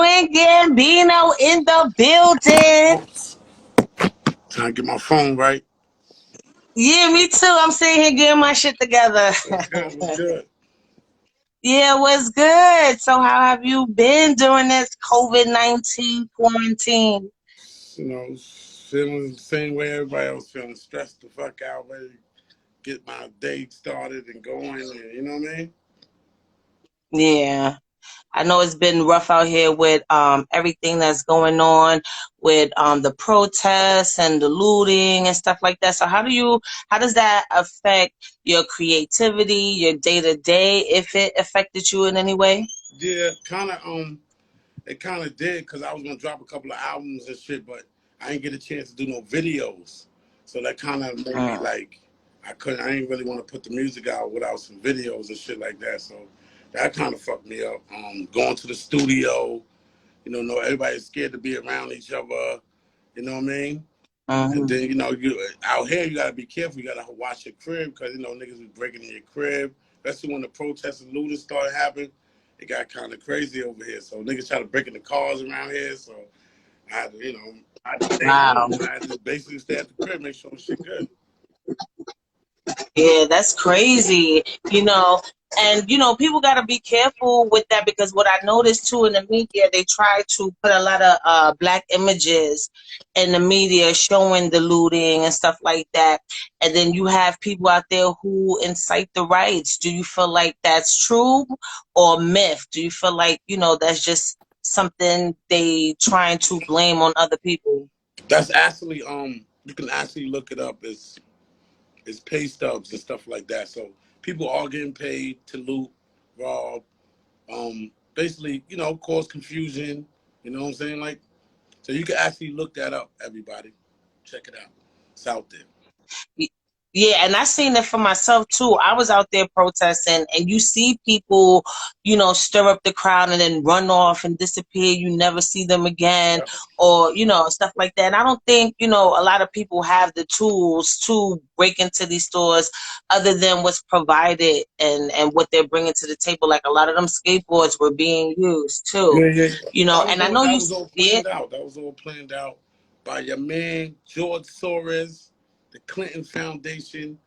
Gambino in the building. Oops. Trying to get my phone right. Yeah, me too. I'm sitting here getting my shit together. What's good? What's good? Yeah, what's good? So how have you been during this COVID-19 quarantine? Feeling the same way everybody else feeling, stressed the fuck out, ready to get my day started and going. And, you know what I mean? Yeah. I know it's been rough out here with everything that's going on with the protests and the looting and stuff like that. So how does that affect your creativity, your day to day, if it affected you in any way? Yeah, it kind of did because I was gonna drop a couple of albums and shit, but I didn't get a chance to do no videos, so that kind of made me Mm. like I didn't really want to put the music out without some videos and shit like that. So that kind of fucked me up. Going to the studio, no everybody's scared to be around each other. You know what I mean? And Mhm. then you out here you gotta be careful. You gotta watch your crib because niggas was breaking in your crib, especially when the protests and looting started happening. It got kind of crazy over here. So niggas try to break in the cars around here. So I had to, I had to stay Wow. home. I had to basically stay at the crib, make sure shit good. Yeah, that's crazy, and people got to be careful with that because what I noticed too in the media, they try to put a lot of black images in the media showing the looting and stuff like that. And then you have people out there who incite the riots. Do you feel like that's true or myth? Do you feel like, that's just something they trying to blame on other people? That's actually you can actually look it up. It's pay stubs and stuff like that. So people are getting paid to loot, rob, basically, cause confusion. You know what I'm saying? Like, so you can actually look that up, everybody. Check it out. It's out there. Yeah, and I seen it for myself too. I was out there protesting, and you see people, stir up the crowd and then run off and disappear. You never see them again, Yep. or stuff like that. And I don't think a lot of people have the tools to break into these stores, other than what's provided and what they're bringing to the table. Like a lot of them skateboards were being used too, Yeah, yeah. And I know That you, was all yeah. planned out. That was all planned out by your man George Soros, the Clinton Foundation.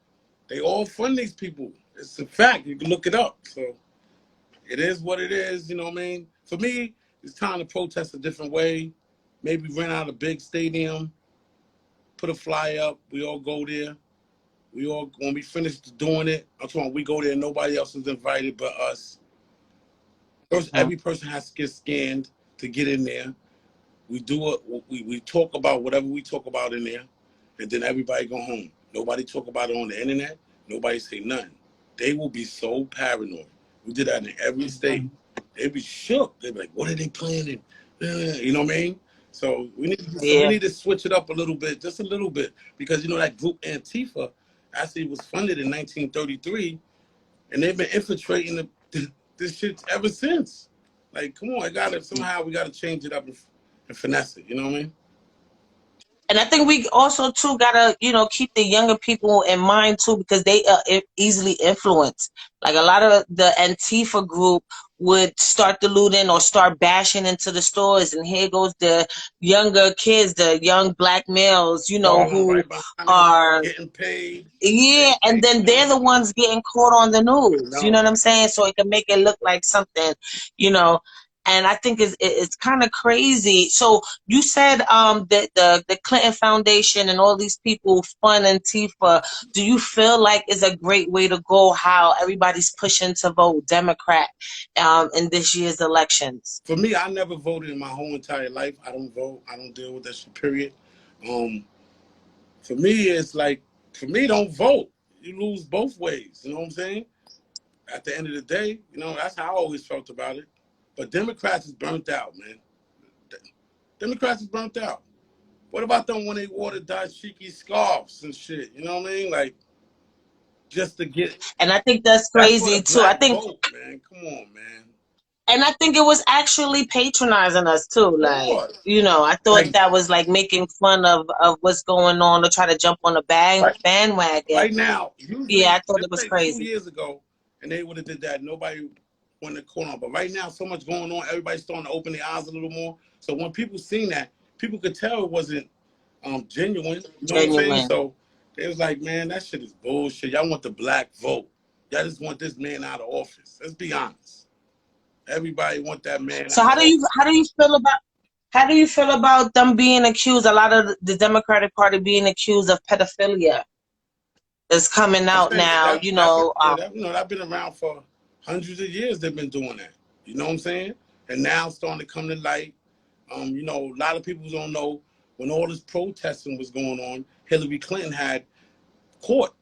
They all fund these people. It's a fact. You can look it up. So it is what it is. You know what I mean? For me, it's time to protest a different way. Maybe rent out a big stadium, put a fly up. We all go there. We all when we finish doing it. I'm talking. We go there. Nobody else is invited but us. First, every person has to get scanned to get in there. We do it. We talk about whatever we talk about in there, and then everybody go home. Nobody talk about it on the internet. Nobody say nothing. They will be so paranoid. We did that in every state. They'd be shook. They'd be like, "What are they planning?" You know what I mean? So we Yeah. need to switch it up a little bit, just a little bit, because that group Antifa actually was funded in 1933, and they've been infiltrating this shit ever since. Like, come on, somehow we gotta change it up and finesse it. You know what I mean? And I think we also too gotta, keep the younger people in mind too, because they are easily influenced. Like a lot of the Antifa group would start the looting or start bashing into the stores, and here goes the younger kids, the young black males, Falling who right behind them, are, getting paid. yeah, and then they're the ones getting caught on the news. You know No, what I'm saying? So it can make it look like something, you know. And I think it's kind of crazy. So you said that the Clinton Foundation and all these people fund Antifa. Do you feel like it's a great way to go? How everybody's pushing to vote Democrat in this year's elections? for me, I never voted in my whole entire life. I don't vote. I don't deal with that shit. Period. Um, for me, it's like don't vote. You lose both ways. You know what I'm saying? At the end of the day, that's how I always felt about it. But Democrats is burnt out, man. Democrats is burnt out. What about them when they wore the dashiki scarves and shit? You know what I mean? Like, just to get And I think that's that's for the crazy too. I black think vote, man. Come on, man. And I think it was actually patronizing us too. Of Like, course. I thought Like that was like making fun of what's going on to try to jump on the right, bandwagon. right now, Yeah, usually I thought let's it was say two crazy. years ago, and they would have did that. Nobody when the corner. But right now, so much going on. Everybody's starting to open their eyes a little more. So when people seen that, people could tell it wasn't genuine. You know what I'm saying? Genuine. So they was like, man, that shit is bullshit. Y'all want the black vote. Y'all just want this man out of office. Let's be honest. Everybody want that man So out of office. how do you feel about them being accused? A lot of the Democratic Party being accused of pedophilia is coming I'm out saying now. that's been around for hundreds of years. They've been doing that. You know what I'm saying? And now it's starting to come to light. A lot of people don't know when all this protesting was going on, Hillary Clinton had court,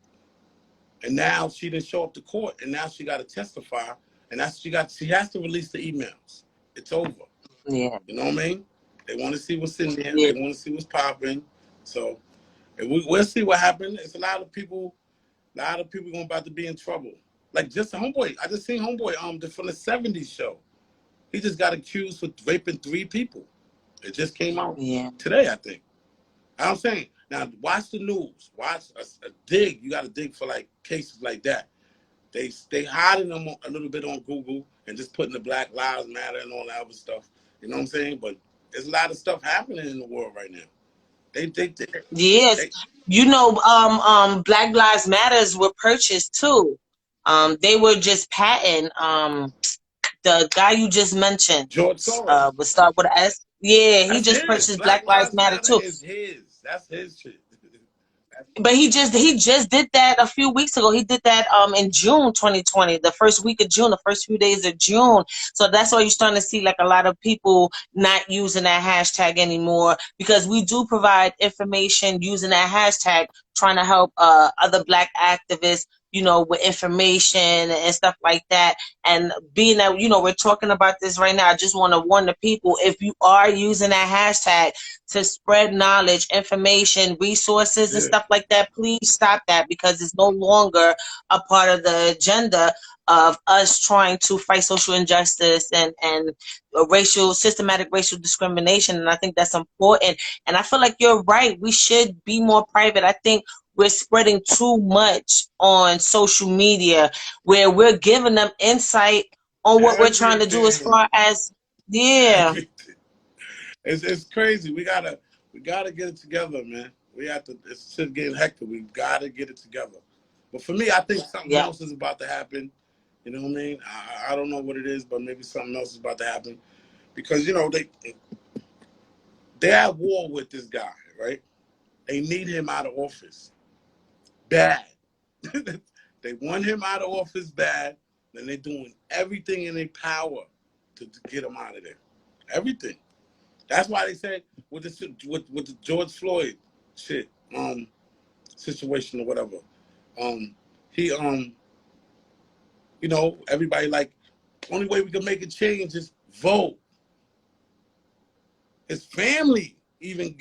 and now she didn't show up to court, and now she got to testify, and she has to release the emails. It's over. Yeah. You know what I mean? They want to see what's in there. Yeah. They want to see what's popping. So, and we'll see what happens. It's a lot of people going about to be in trouble. Like just Homeboy. I just seen Homeboy from the '70s show. He just got accused for raping 3 people. It just came out today, I think. I'm saying, now watch the news. Watch a dig. You got to dig for like cases like that. They hiding them a little bit on Google and just putting the Black Lives Matter and all that other stuff. You know what I'm saying? But there's a lot of stuff happening in the world right now. Yes. Black Lives Matters were purchased too. They were just patent. The guy you just mentioned, George Soros. would start with an S. Yeah, he That's just his. purchased Black Black Lives Lives Matter Matter too. is his. That's his shit. But he just did that a few weeks ago. He did that in June 2020, the first week of June, the first few days of June. So that's why you're starting to see like a lot of people not using that hashtag anymore, because we do provide information using that hashtag, trying to help other Black activists, with information and stuff like that. And being that, we're talking about this right now, I just want to warn the people, if you are using that hashtag to spread knowledge, information, resources, and stuff like that, please stop that, because it's no longer a part of the agenda of us trying to fight social injustice and systematic racial discrimination. And I think that's important. And I feel like you're right. We should be more private. I think we're spreading too much on social media, where we're giving them insight on what we're trying to do as far as, Everything. It's crazy. We gotta get it together, man. We have to. It's just getting hectic. We gotta get it together. But for me, I think something else is about to happen. You know what I mean? I don't know what it is, but maybe something else is about to happen, because they're at war with this guy, right? They need him out of office bad. They want him out of office bad, and they're doing everything in their power to get him out of there. Everything. That's why they said with the George Floyd shit situation or whatever. He everybody like, only way we can make a change is vote. His family even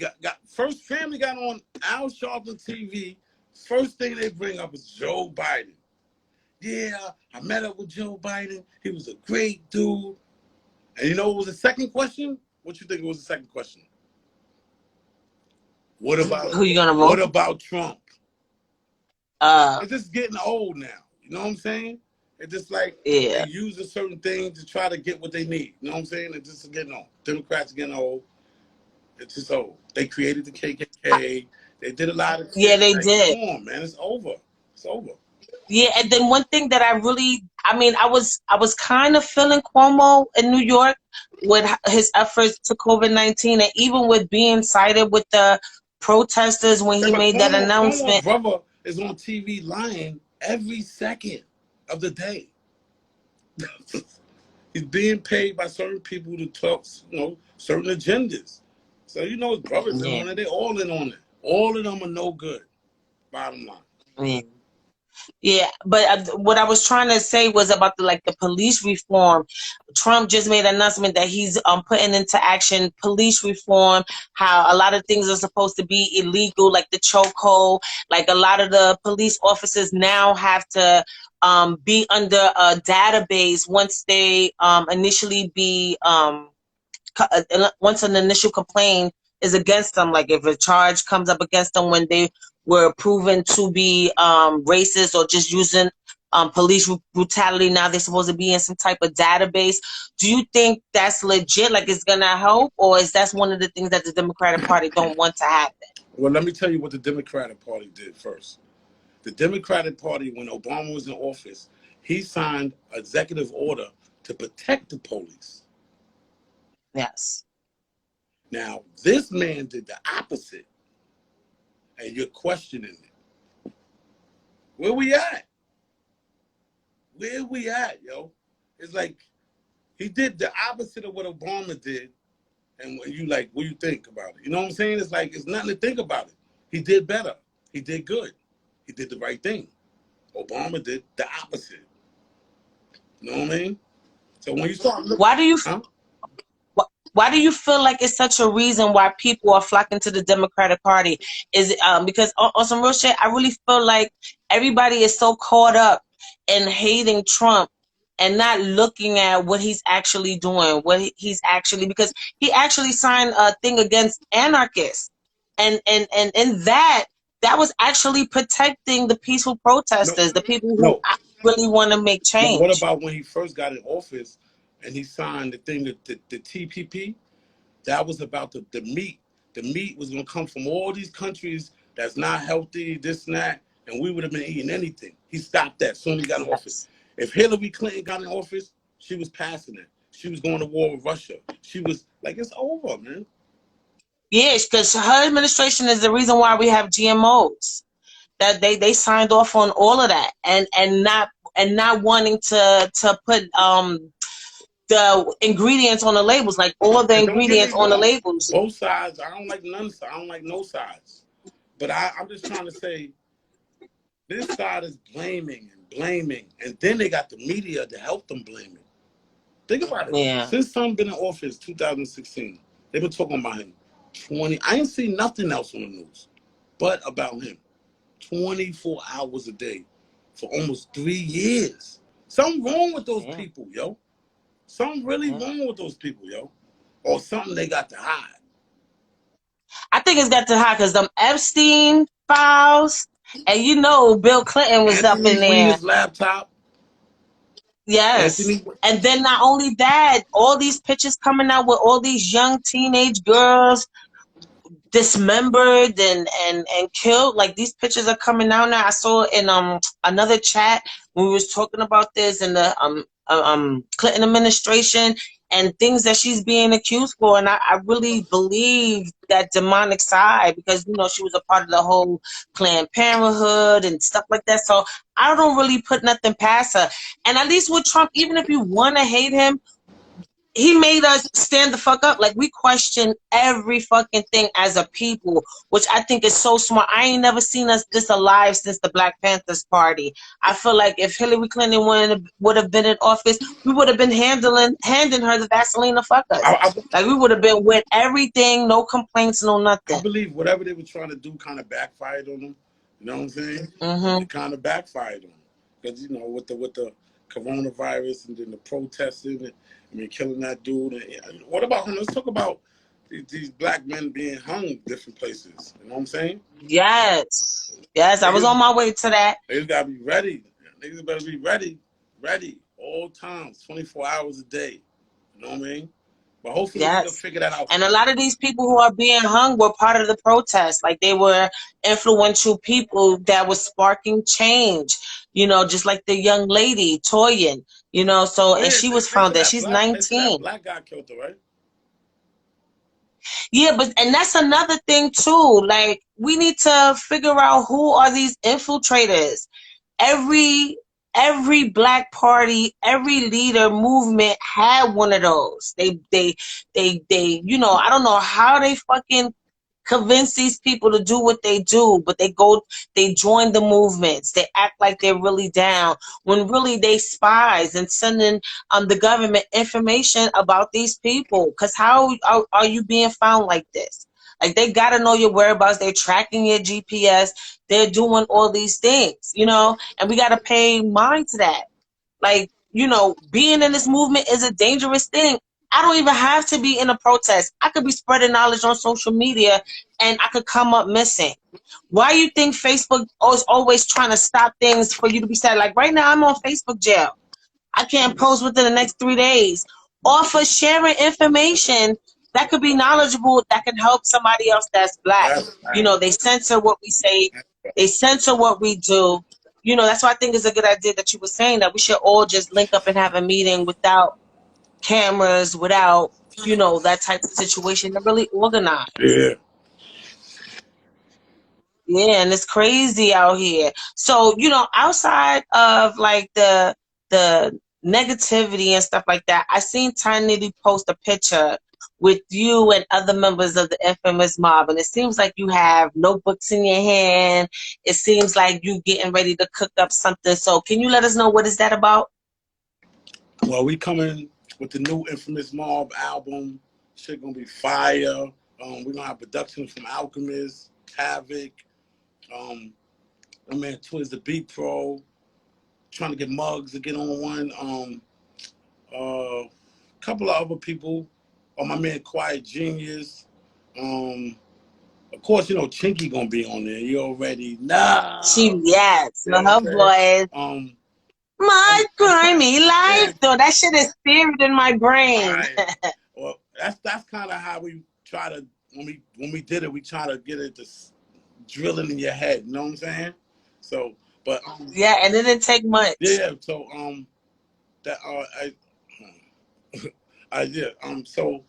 first family got on Al Sharpton TV. First thing they bring up is Joe Biden. Yeah, I met up with Joe Biden. He was a great dude. And what was the second question? What you think was the second question? What about who you gonna vote? What about Trump? It's just getting old now. You know what I'm saying? It's just like they use a certain thing to try to get what they need. You know what I'm saying? It's just getting old. Democrats are getting old. It's just old. They created the KKK. They did a lot of shit. Yeah, they did. Come on, man. It's over. It's over. Yeah, and then one thing that I was kind of feeling Cuomo in New York with his efforts to COVID-19, and even with being sided with the protesters when he made that announcement. Cuomo's brother is on TV lying every second of the day. He's being paid by certain people to talk, certain agendas. So his brother's in on it. They're all in on it. All of them are no good. Bottom line. Yeah, but what I was trying to say was about the police reform. Trump just made an announcement that he's putting into action police reform. How a lot of things are supposed to be illegal, like the chokehold. Like a lot of the police officers now have to be under a database once they initially be once an initial complaint is against them. Like if a charge comes up against them when they were proven to be racist or just using police brutality. Now they're supposed to be in some type of database. Do you think that's legit? Like it's gonna help, or is that one of the things that the Democratic Party don't want to happen? Well, let me tell you what the Democratic Party did first. The Democratic Party, when Obama was in office, he signed an executive order to protect the police. Yes. Now, this man did the opposite, and you're questioning it. Where we at? Where we at, yo? It's like he did the opposite of what Obama did, and when you like, what do you think about it? You know what I'm saying? It's like, it's nothing to think about it. He did better. He did good. He did the right thing. Obama did the opposite. You know what I mean? So when you start looking, why do you feel like it's such a reason why people are flocking to the Democratic Party? Is it because on some real shit, I really feel like everybody is so caught up in hating Trump and not looking at what he's actually doing, he's actually, because he actually signed a thing against anarchists, and that was actually protecting the peaceful protesters, the people who really want to make change. What about when he first got in office and he signed the thing, the TPP? That was about the meat. The meat was going to come from all these countries that's not healthy, this and that, and we would have been eating anything. He stopped that as soon as he got in office. If Hillary Clinton got in office, she was passing it. She was going to war with Russia. She was like, it's over, man. Yes, because her administration is the reason why we have GMOs. That they signed off on all of that, and not wanting to put the ingredients on the labels, like all the ingredients on the labels. Both sides. I don't like none. I don't like no sides. But I'm just trying to say, this side is blaming, and then they got the media to help them blame it. Think about it. Yeah. Since Trump been in office, 2016, they've been talking about him. I ain't seen nothing else on the news but about him. 24 hours a day for almost 3 years. Something wrong with those people, yo. Something really wrong with those people, yo. Or something they got to hide. I think it's got to hide because them Epstein files, and you know Bill Clinton was up in there. His laptop. Yes. And then not only that, all these pictures coming out with all these young teenage girls dismembered and killed. Like, these pictures are coming out now. I saw in another chat when we was talking about this in the Clinton administration and things that she's being accused for, and I really believe that demonic side, because you know she was a part of the whole Planned Parenthood and stuff like that. So I don't really put nothing past her. And at least with Trump, even if you want to hate him, he made us stand the fuck up. Like, we question every fucking thing as a people, which I think is so smart. I ain't never seen us this alive since the Black Panthers Party. I feel like if Hillary Clinton would have been in office, we would have been handing her the Vaseline to fuck us. Like, we would have been with everything, no complaints, no nothing. I believe whatever they were trying to do kind of backfired on them. You know what I'm saying? It kind of backfired on them. Because, you know, with the coronavirus and then the protesting and killing that dude. And what about him? Let's talk about these black men being hung different places. You know what I'm saying? Yes. I was on my way to that. They gotta be ready. Niggas better be ready all times, 24 hours a day. You know what I mean? But hopefully we can figure that out. And a lot of these people who are being hung were part of the protest. Like, they were influential people that was sparking change. You know, just like the young lady, Toyin. You know, so, and she was found that she's 19. That black guy killed her, right? Yeah, and that's another thing too. Like, we need to figure out who are these infiltrators. Every black party, every leader movement had one of those. They, you know, I don't know how they fucking convince these people to do what they do, but they join the movements. They act like they're really down when really they spies and sending the government information about these people. Because how are you being found like this? Like, they got to know your whereabouts. They're tracking your GPS. They're doing all these things, you know, and we got to pay mind to that. Like, you know, being in this movement is a dangerous thing. I don't even have to be in a protest. I could be spreading knowledge on social media and I could come up missing. Why you think Facebook is always trying to stop things for you to be said? Like right now, I'm on Facebook jail. I can't post within the next 3 days. Or for sharing information that could be knowledgeable, that can help somebody else that's black. That's You right. know, they censor what we say, they censor what we do. You know, that's why I think it's a good idea that you were saying that we should all just link up and have a meeting without cameras, without, you know, that type of situation, to really organize. Yeah. Yeah, and it's crazy out here. So, you know, outside of like the negativity and stuff like that, I seen Tiny post a picture with you and other members of the Infamous Mob, and it seems like you have notebooks in your hand. It seems like you getting ready to cook up something. So, can you let us know what is that about? Well, we coming with the new Infamous Mob album. Shit gonna be fire. We're gonna have production from Alchemist, Havoc, my man Twiz the Beat Pro, trying to get Mugs to get on one. A couple of other people. My man Quiet Genius. Um, of course, you know Chinky gonna be on there. You already know. Yes, You know what I'm her saying? voice. My And grimy yeah, life, though. That shit is seared in my brain. right. Well, that's kind of how we try to when we did it. We try to get it to drill it in your head. You know what I'm saying? So, but Yeah, and it didn't take much. yeah. So that yeah. So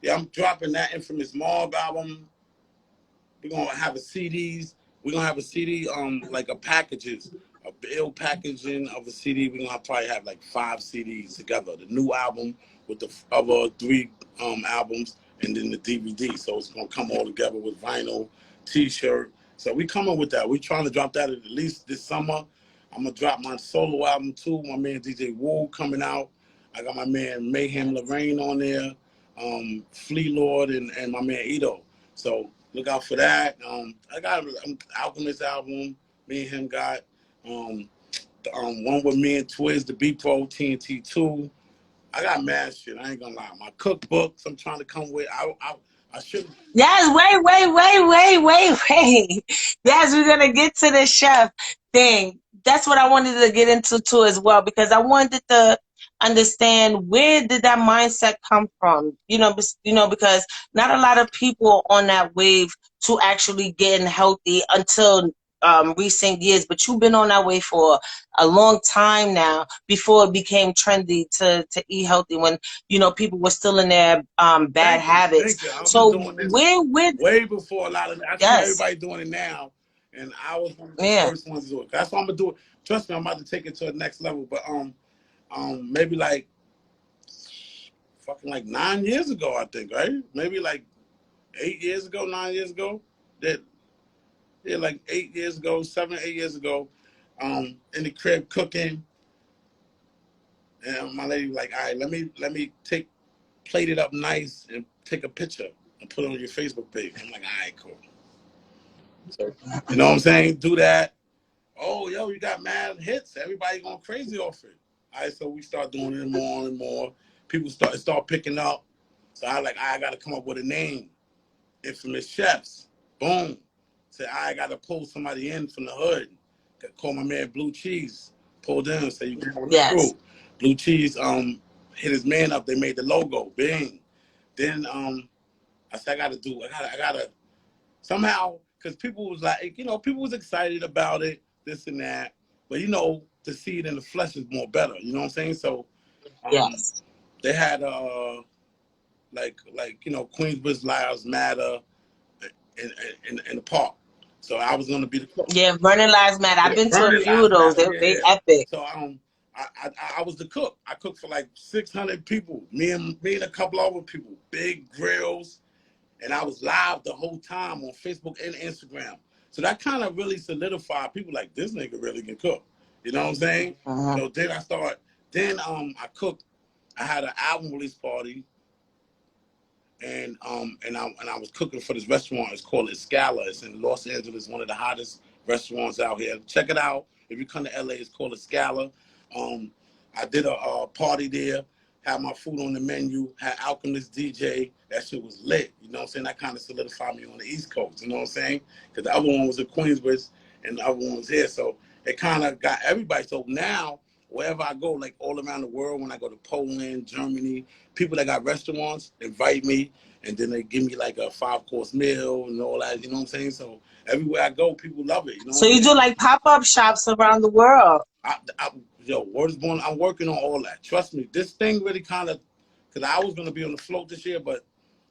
yeah, I'm dropping that Infamous Mob album. We're gonna have a CDs. We're gonna have a CD, like a packages, a bill packaging of a CD. We're gonna probably have like 5 CDs together. The new album with the other 3 albums, and then the DVD. So it's gonna come all together with vinyl, T-shirt. So we coming with that. We trying to drop that at least this summer. I'm gonna drop my solo album too. My man DJ Woo coming out. I got my man Mayhem Lorraine on there, Flea Lord, and my man Ito. So look out for that. I got an Alchemist album. Me and him got one with me and Twiz, the B Pro TNT 2. I got mad shit. I ain't gonna lie. My cookbooks I'm trying to come with. I should. Yes, wait. Yes, we're gonna get to the chef thing. That's what I wanted to get into too as well, because I wanted to understand where did that mindset come from. Because not a lot of people on that wave to actually getting healthy until recent years, but you've been on that way for a long time now before it became trendy to eat healthy, when people were still in their bad Thank you, habits. thank you. I've been So doing this where way before a lot of. I see yes, everybody doing it now, and I was one of the yeah, first ones to do it. That's why I'm gonna do it. Trust me, I'm about to take it to the next level. But maybe like fucking like 9 years ago, I think, right? Maybe like 8 years ago, 9 years ago. That Yeah, like 8 years ago, 7, 8 years ago, in the crib cooking, and my lady was like, all right, let me plate it up nice and take a picture and put it on your Facebook page. I'm like, all right, cool. So, you know what I'm saying? Do that. Oh, yo, you got mad hits. Everybody going crazy off it. All right, so we start doing it more and more. People start picking up. So I got to come up with a name. Infamous Chefs. Boom. Say, I got to pull somebody in from the hood. Call my man Blue Cheese. Pulled in. Say, you come on the yes, crew. Blue Cheese hit his man up. They made the logo. Bing. Then I said, I gotta somehow, because people was like, people was excited about it, this and that. But to see it in the flesh is more better. You know what I'm saying? So yes, they had Queensbridge Lives Matter in the park. So I was gonna be the cook. yeah. Burning Lives Matter. I've Yeah, been to a Burning few of Lives those. Matter. They Yeah. epic. So I was the cook. I cooked for like 600 people. Me and a couple other people. Big grills. And I was live the whole time on Facebook and Instagram. So that kind of really solidified people like, this nigga really can cook. You know what I'm saying? Mhm. So then I cooked. I had an album release party, and I was cooking for this restaurant. It's called Escala. It's in Los Angeles, one of the hottest restaurants out here. Check it out. If you come to LA, it's called Escala. I did a party there. had my food on the menu, had Alchemist DJ. That shit was lit. You know what I'm saying? That kind of solidified me on the East Coast. You know what I'm saying? Because the other one was in Queensbridge and the other one was here. So it kind of got everybody. So now, wherever I go, like all around the world, when I go to Poland, Germany, people that got restaurants invite me, and then they give me like a 5-course meal and all that. You know what I'm saying? So everywhere I go, people love it. You know So what I'm you do saying? like pop-up shops around the world. I, yo, word is born. I'm working on all that. Trust me. This thing really kind of, because I was going to be on the float this year, but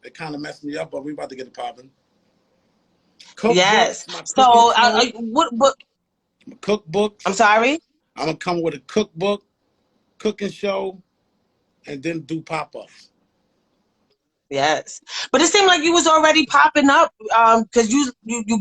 it kind of messed me up. But we about to get it popping. Yes. Cookbooks, my cooking So show, what? I'm cookbooks. sorry. I'm going to come with a cookbook, cooking show, and then do pop-ups. Yes, but it seemed like you was already popping up because you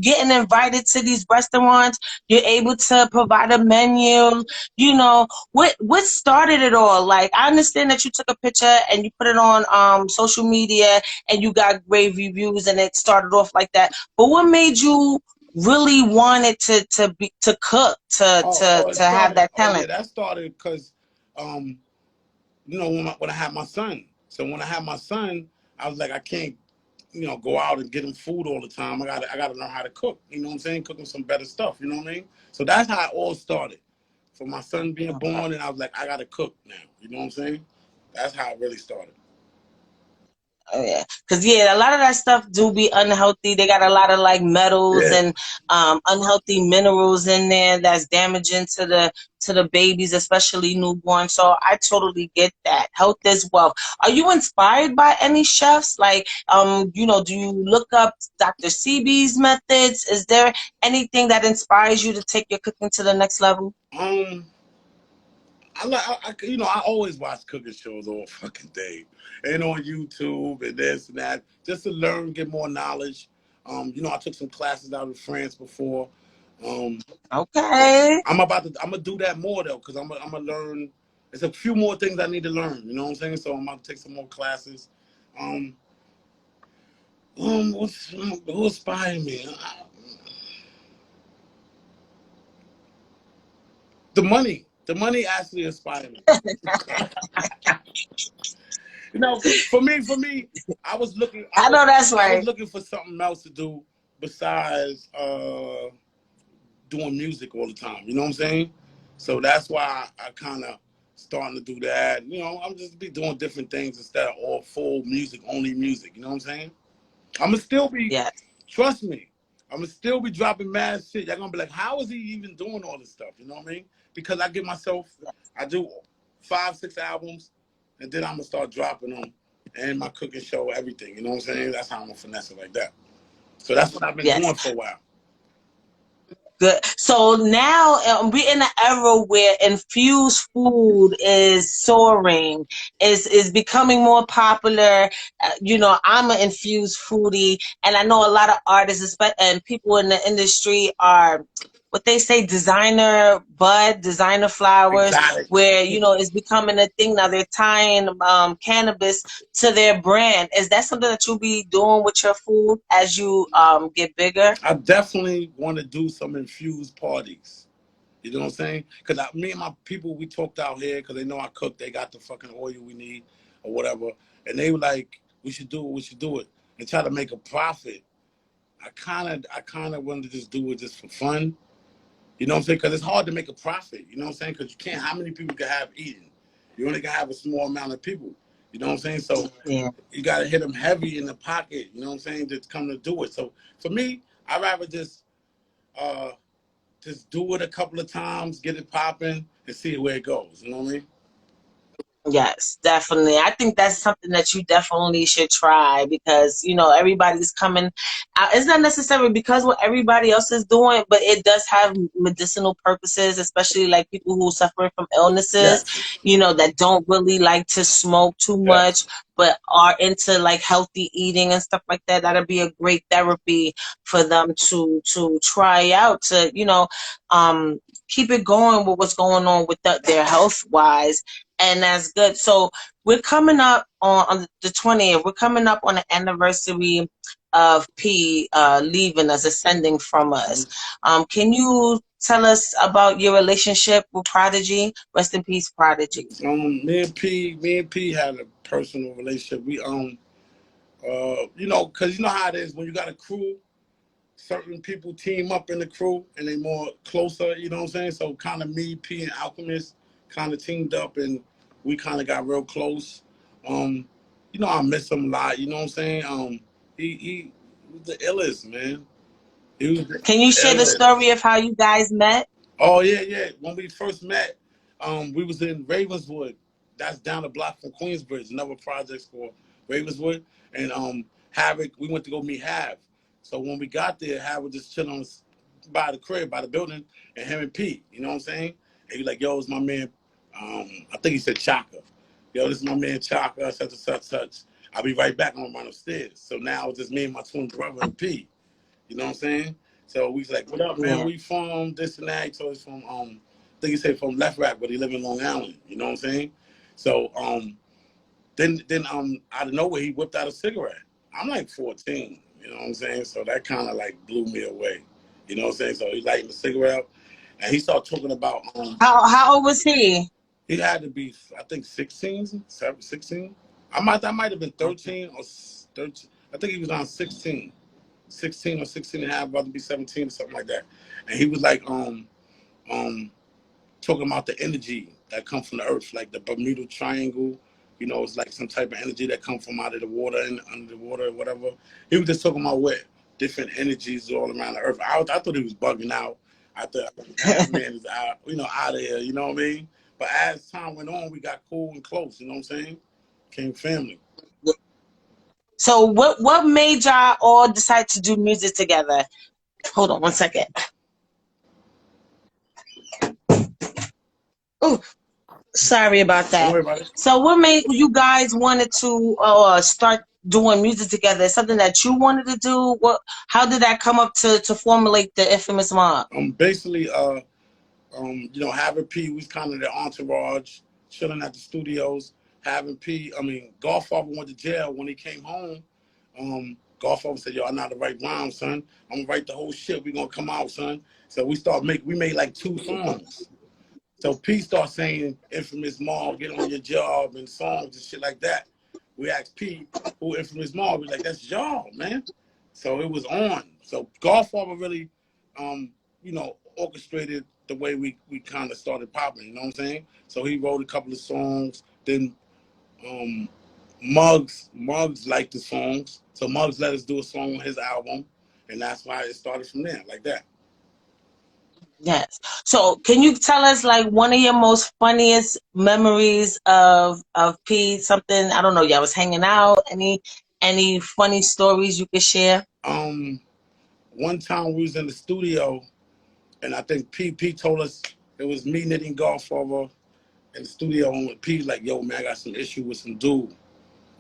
getting invited to these restaurants. You're able to provide a menu. You know what started it all? Like I understand that you took a picture and you put it on social media and you got great reviews and it started off like that. But what made you really wanted to cook It to have started. that Oh yeah, talent? that started because, um, when I had my son. So when I had my son, I was like, I can't, go out and get him food all the time. I gotta learn how to cook. You know what I'm saying? Cook him some better stuff. You know what I mean? So that's how it all started. For my son being born, and I was like, I gotta cook now. You know what I'm saying? That's how it really started. Oh yeah, because yeah, a lot of that stuff do be unhealthy. They got a lot of like metals Yeah. and unhealthy minerals in there that's damaging to the babies, especially newborn. So I totally get that. Health is wealth. Are you inspired by any chefs? Like, do you look up Dr. CB's methods? Is there anything that inspires you to take your cooking to the next level? Um, I always watch cooking shows all fucking day, and on YouTube and this and that, just to learn, get more knowledge. I took some classes out in France before. Um, Okay. I'm gonna do that more though, because I'm gonna learn. There's a few more things I need to learn. You know what I'm saying? So I'm about to take some more classes. Um, who inspired me? The money actually inspired me. For me, I was looking. I know that's I was right. looking for something else to do besides doing music all the time. You know what I'm saying? So that's why I kind of starting to do that. I'm just be doing different things instead of all full music, only music. You know what I'm saying? I'm gonna still be. Yes. Trust me. I'm gonna still be dropping mad shit. Y'all gonna be like, how is he even doing all this stuff? You know what I mean? Because I give myself, I do 5, 6 albums, and then I'm gonna start dropping them, and my cooking show, everything. You know what I'm saying? That's how I'm gonna finesse it like that. So that's what I've been Yes. doing for a while. Good. So now we're in an era where infused food is soaring, is becoming more popular. I'm an infused foodie, and I know a lot of artists and people in the industry are what they say designer flowers, Exotic. where it's becoming a thing now. They're tying cannabis to their brand. Is that something that you'll be doing with your food as you get bigger? I definitely want to do some infused parties. You know what I'm saying? Because me and my people, we talked out here because they know I cook. They got the fucking oil we need or whatever. And they were like, we should do it, and try to make a profit. I kind of wanted to just do it just for fun. You know what I'm saying? Because it's hard to make a profit. You know what I'm saying? Because you can't, how many people can have eating? You only can have a small amount of people. You know what I'm saying? So Yeah. you got to hit them heavy in the pocket. You know what I'm saying? To come to do it. So for me, I'd rather uh, just do it a couple of times, get it popping, and see where it goes. You know what I mean? Yes, definitely. I think that's something that you definitely should try because, everybody's coming out. It's not necessarily because what everybody else is doing, but it does have medicinal purposes, especially like people who suffer from illnesses, Yes. that don't really like to smoke too much, Yes. but are into like healthy eating and stuff like that. That'll be a great therapy for them to try out to, keep it going with what's going on with their health wise and that's good. So we're coming up on the 20th. We're coming up on the anniversary of P leaving us, ascending from us. Can you tell us about your relationship with Prodigy? Rest in peace, Prodigy. Me and P had a personal relationship. You know, cause you know how it is when you got a crew. Certain people team up in the crew and they more closer, you know what I'm saying? So kind of me, P, and Alchemist kind of teamed up and we kind of got real close. You know, I miss him a lot, you know what I'm saying? He was the illest, man. He was the Can you share the story illest. of how you guys met? Oh yeah, yeah. When we first met, we was in Ravenswood. That's down the block from Queensbridge. Another project for Ravenswood. And Havoc, we went to go meet Hav. So when we got there, Hav was just chilling by the crib, by the building, and him and Pete. You know what I'm saying? And he was like, "Yo, it's my man." I think he said Chaka. Yo, this is my man Chaka. Such and such, such. I'll be right back. I'm gonna run upstairs. So now it's just me and my twin brother and Pete. You know what I'm saying? So we was like, "What up, man? Yeah. Where you from?" This and that. So it's from I think he said from Left Rack, but he live in Long Island. You know what I'm saying? So then out of nowhere he whipped out a cigarette. I'm like 14. You know what I'm saying? So that kind of like blew me away. You know what I'm saying? So he lighting the cigarette up, and he started talking about How old was he? he had to be I think 16, 16. I might have been 13 or 13. I think he was on 16. 16 or 16 and a half, about to be 17 or something like that. And he was like, um, talking about the energy that comes from the earth, like the Bermuda Triangle. You know, it's like some type of energy that comes from out of the water and under the water or whatever. He was just talking about what different energies all around the earth. I thought he was bugging out. I thought that man is out, you know, out of here. You know what I mean? But as time went on, we got cool and close. You know what I'm saying? Came family. So what made y'all all decide to do music together? Hold on one second. Oh, sorry about Don't that. worry about it. So what made you guys wanted to start doing music together? Something that you wanted to do? What? How did that come up to formulate the Infamous Mob? Basically, you know, having P was kind of the entourage, chilling at the studios. Having P, I mean, Godfather went to jail. When he came home, Godfather said, "Yo, I know the right rhyme, son. I'm gonna write the whole shit. We gonna come out, son." So we made like 2 songs. So P started saying Infamous Mobb, get on your job and songs and shit like that. We asked P who Infamous Mobb. We like, that's y'all, man. So it was on. So Godfather really, you know, orchestrated the way we kind of started popping. You know what I'm saying? So he wrote a couple of songs. Then um, Muggs liked the songs. So Muggs let us do a song on his album, and that's why it started from there, like that. Yes. So can you tell us like one of your most funniest memories of P? Something, I don't know, y'all was hanging out. Any funny stories you could share? Um, One time we was in the studio, and I think P told us it was me knitting golf over in the studio, and P like, "Yo, man, I got some issue with some dude."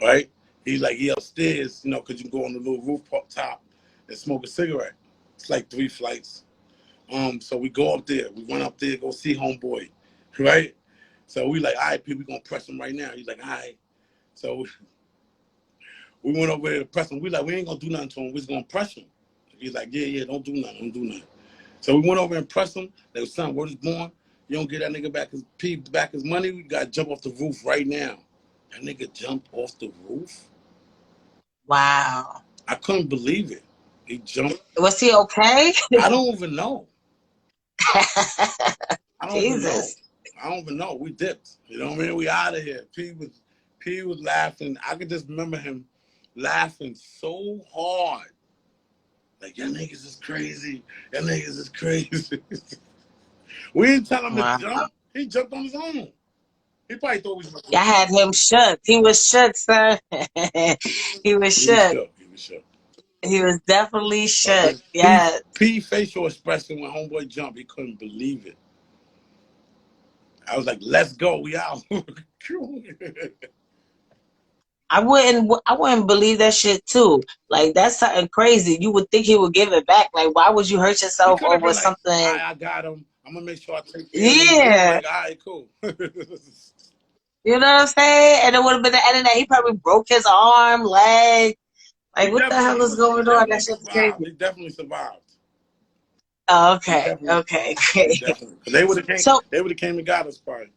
Right? He's like, "He upstairs, you know, cause you can go on the little rooftop top and smoke a cigarette." It's like 3 flights. So we go up there. We went up there, go see homeboy, right? So we like, "All right, P, we gonna press him right now." He's like, "All right." So we went over there to press him. We like, we ain't gonna do nothing to him. We just gonna press him. He's like, "Yeah, yeah, don't do nothing, don't do nothing." So we went over and pressed him. They was, "Son, word is born. You don't get that nigga back his money. We gotta jump off the roof right now." That nigga jumped off the roof. Wow. I couldn't believe it. He jumped. Was he okay? I don't even know. I don't even know. Jesus. I don't even know. We dipped. You know what I mean? We out of here. P was laughing. I could just remember him laughing so hard. Like, "Y'all niggas is crazy. Y'all niggas is crazy." We didn't tell him to Wow. jump. He jumped on his own. He probably thought we was Y'all had him shook. He was shook, sir. He was he was shook. shook. He was shook. He was definitely shook. But Yes. P facial expression when homeboy jumped, he couldn't believe it. I was like, "Let's go. We out." I wouldn't believe that shit too. Like that's something crazy. You would think he would give it back. Like why would you hurt He yourself could have over been like, something? I got him. I'm gonna make sure I take care of him. We were Yeah. like, "All right, cool." You know what I'm saying? And it would have been the end of that. He probably broke his arm, leg. Like, what the hell is He going on? That definitely shit's survived. crazy. He definitely survived. Oh, He okay, definitely, okay, he great. definitely. They would have came. So, They would have came and got us, probably.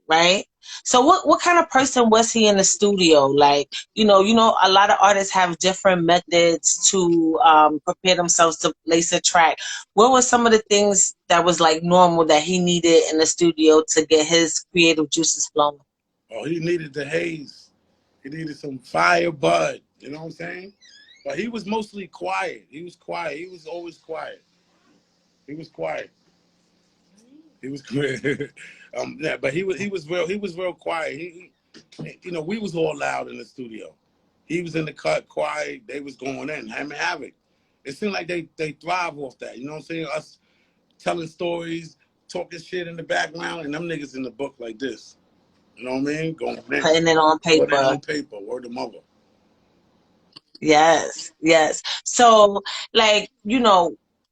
right? So what kind of person was he in the studio? Like, a lot of artists have different methods to prepare themselves to lace a track. What were some of the things that was like normal that he needed in the studio to get his creative juices flowing? Oh, he needed the haze. He needed some fire bud. You know what I'm saying? But he was mostly quiet. He was quiet. He was always quiet. He was quiet. He was yeah, but he was real quiet. We was all loud in the studio. He was in the cut quiet. They was going in, having havoc. It seemed like they thrive off that. You know what I'm saying? Us telling stories, talking shit in the background, and them niggas in the book like this. You know what I mean? Going in. Putting it on Put it paper. on paper. Word of mother. Yes, yes. So, like,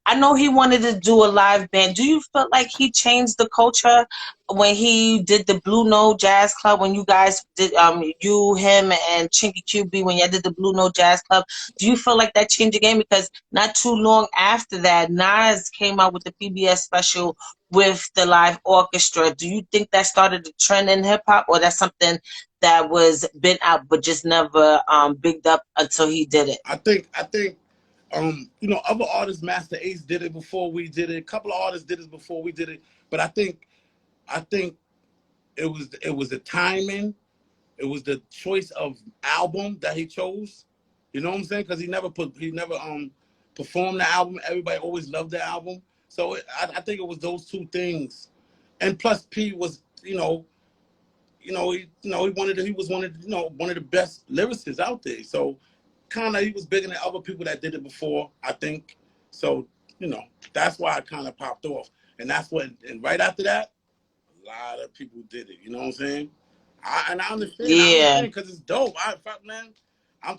I know he wanted to do a live band. Do you feel like he changed the culture when he did the Blue Note Jazz Club? When you guys did, you, him, and Chinky QB, when you did the Blue Note Jazz Club, do you feel like that changed the game? Because not too long after that, Nas came out with the PBS special with the live orchestra. Do you think that started the trend in hip hop, or that's something that was been out but just never bigged up until he did it? I think other artists, Master Ace did it before we did it. A couple of artists did it before we did it. But I think it was the timing. It was the choice of album that he chose. You know what I'm saying? Because he never performed the album. Everybody always loved the album. So I think it was those two things. And plus P was, he was one of the best lyricists out there. So kind of he was bigger than other people that did it before, I think. So, that's why I kind of popped off. And right after that, a lot of people did it. You know what I'm saying? And I understand. I Yeah. understand because it's dope. Man,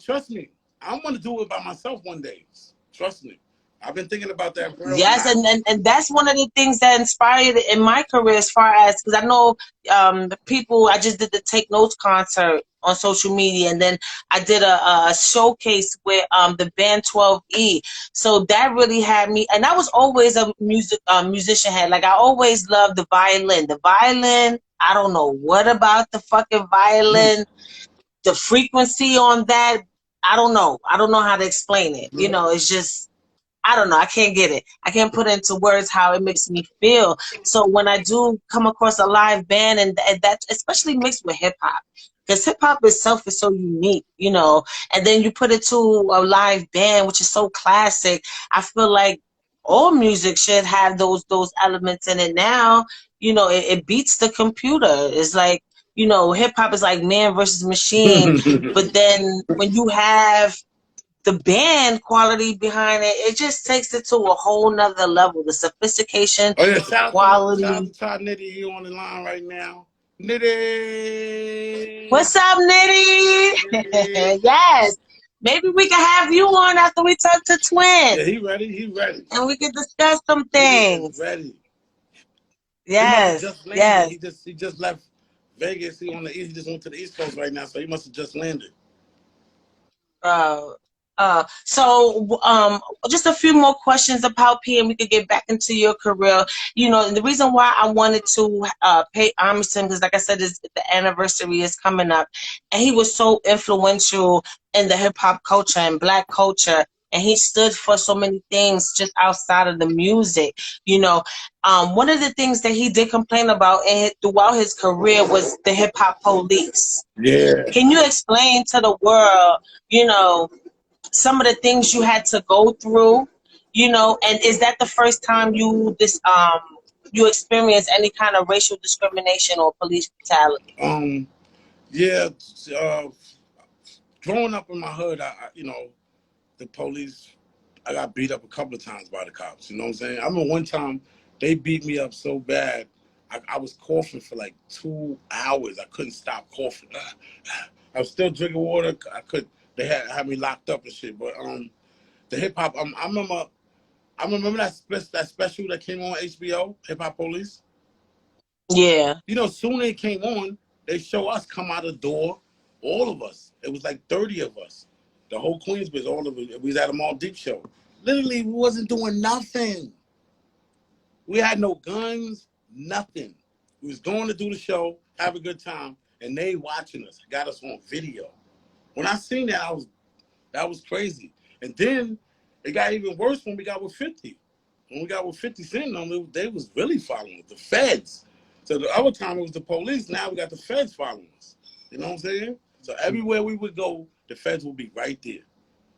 trust me. I want to do it by myself one day. Trust me. I've been thinking about that real Yes, time. and that's one of the things that inspired in my career as far as because I know the people I just did the Take Notes concert on social media, and then I did a showcase with the band 12E. So that really had me, and I was always a musician head. Like I always loved the violin. The violin, I don't know what about the fucking violin, the frequency on that. I don't know. I don't know how to explain it. It's just I don't know. I can't get it. I can't put into words how it makes me feel. So when I do come across a live band and that, especially mixed with hip hop, because hip hop itself is so unique, and then you put it to a live band, which is so classic. I feel like all music should have those elements in it. Now, it beats the computer. It's like, hip hop is like man versus machine. But then when you have the band quality behind it, it just takes it to a whole nother level. The sophistication, Oh yeah, the shout out quality. to Ty Nitty. He on the line right now. Nitty, What's up, Nitty? Nitty. Yes. Maybe we can have you on after we talk to Yeah, Twin he ready. He ready. and we can discuss some Nitty is things. ready. He must have Yes, just landed. yes. He just left Vegas. He just went to the East Coast right now, so he must have just landed. Uh, so just a few more questions about P, and we could get back into your career. And the reason why I wanted to pay homage to him because, like I said, the anniversary is coming up, and he was so influential in the hip hop culture and Black culture, and he stood for so many things just outside of the music. One of the things that he did complain about throughout his career was the hip hop police. Yeah. Can you explain to the world, you know, some of the things you had to go through, and is that the first time you experienced any kind of racial discrimination or police brutality? Yeah. Uh, Growing up in my hood, the police. I got beat up a couple of times by the cops. You know what I'm saying? I remember one time they beat me up so bad, I was coughing for like 2 hours. I couldn't stop coughing. I was still drinking water. I could. They had me locked up and shit. But the hip hop. I remember that special that came on HBO, Hip Hop Police. Yeah. You know, soon they came on, they show us come out the door, all of us. It was like 30 of us. The whole Queensbridge, all of it. We was at a Mobb Deep show. Literally, we wasn't doing nothing. We had no guns, nothing. We was going to do the show, have a good time, and they watching us, got us on video. When I seen that, that was crazy. And then it got even worse when we got with 50. When we got with 50 Cent, they was really following us, the feds. So the other time it was the police, now we got the feds following us. You know what I'm saying? So everywhere we would go, the feds would be right there.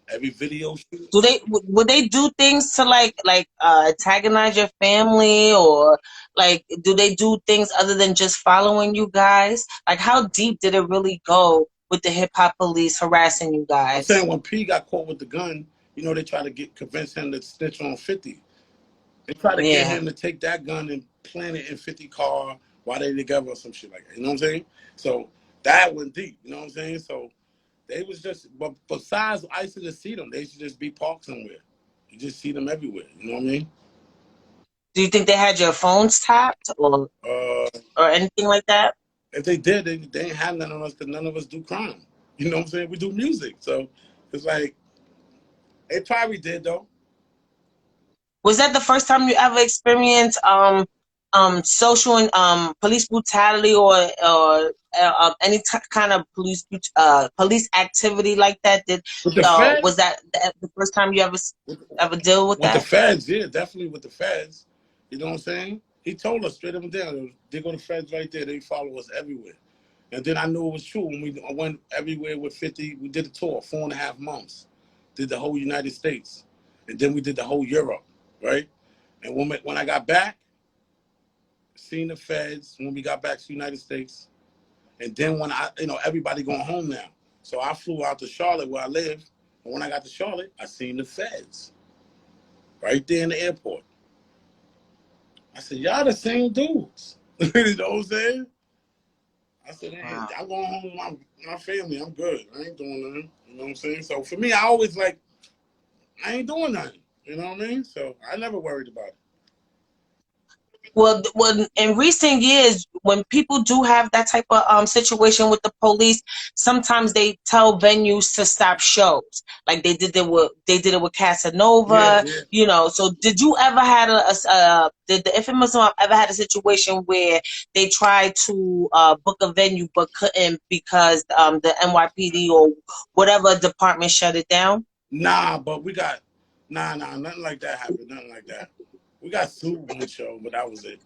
Every video shoot. Do they would they do things to antagonize your family, or like do they do things other than just following you guys? Like how deep did it really go with the hip hop police harassing you I'm guys? saying when P got caught with the gun, you know, they tried to convince him to snitch on 50. They tried to get Yeah. him to take that gun and plant it in 50 car while they together or some shit like that. You know what I'm saying? So that went deep. You know what I'm saying? So they was just, but besides, I used to just see them. They used to just be parked somewhere. You just see them everywhere. You know what I mean? Do you think they had your phones tapped Uh, or anything like that? if they did, they ain't have none on us because none of us do crime. You know what I'm saying? We do music. So it's like, they probably did though. Was that the first time you ever experienced social and police brutality, or any kind of police activity like that? Did With the was feds, that the first time you ever deal with with the that? feds, yeah, definitely with the feds. You know what I'm saying? He told us straight up and down. They go to feds right there. They follow us everywhere. And then I knew it was true when I went everywhere with 50. We did a tour, 4.5 months. Did the whole United States. And then we did the whole Europe, right? And when I got back, seen the feds when we got back to the United States. And then when everybody going home now. So I flew out to Charlotte where I live. And when I got to Charlotte, I seen the feds right there in the airport. I said, y'all the same dudes. You know what I'm saying? I said, hey, Wow. I'm going home with my family. I'm good. I ain't doing nothing. You know what I'm saying? So for me, I always I ain't doing nothing. You know what I mean? So I never worried about it. Well, in recent years, when people do have that type of situation with the police, sometimes they tell venues to stop shows. Like they did it with Yeah, Casanova, yeah. you know. So did you ever had did the Infamous Mob ever had a situation where they tried to book a venue but couldn't because the NYPD or whatever department shut it down? Nah, but we got nothing like that happened. Nothing like that. We got sued one show, but that was it.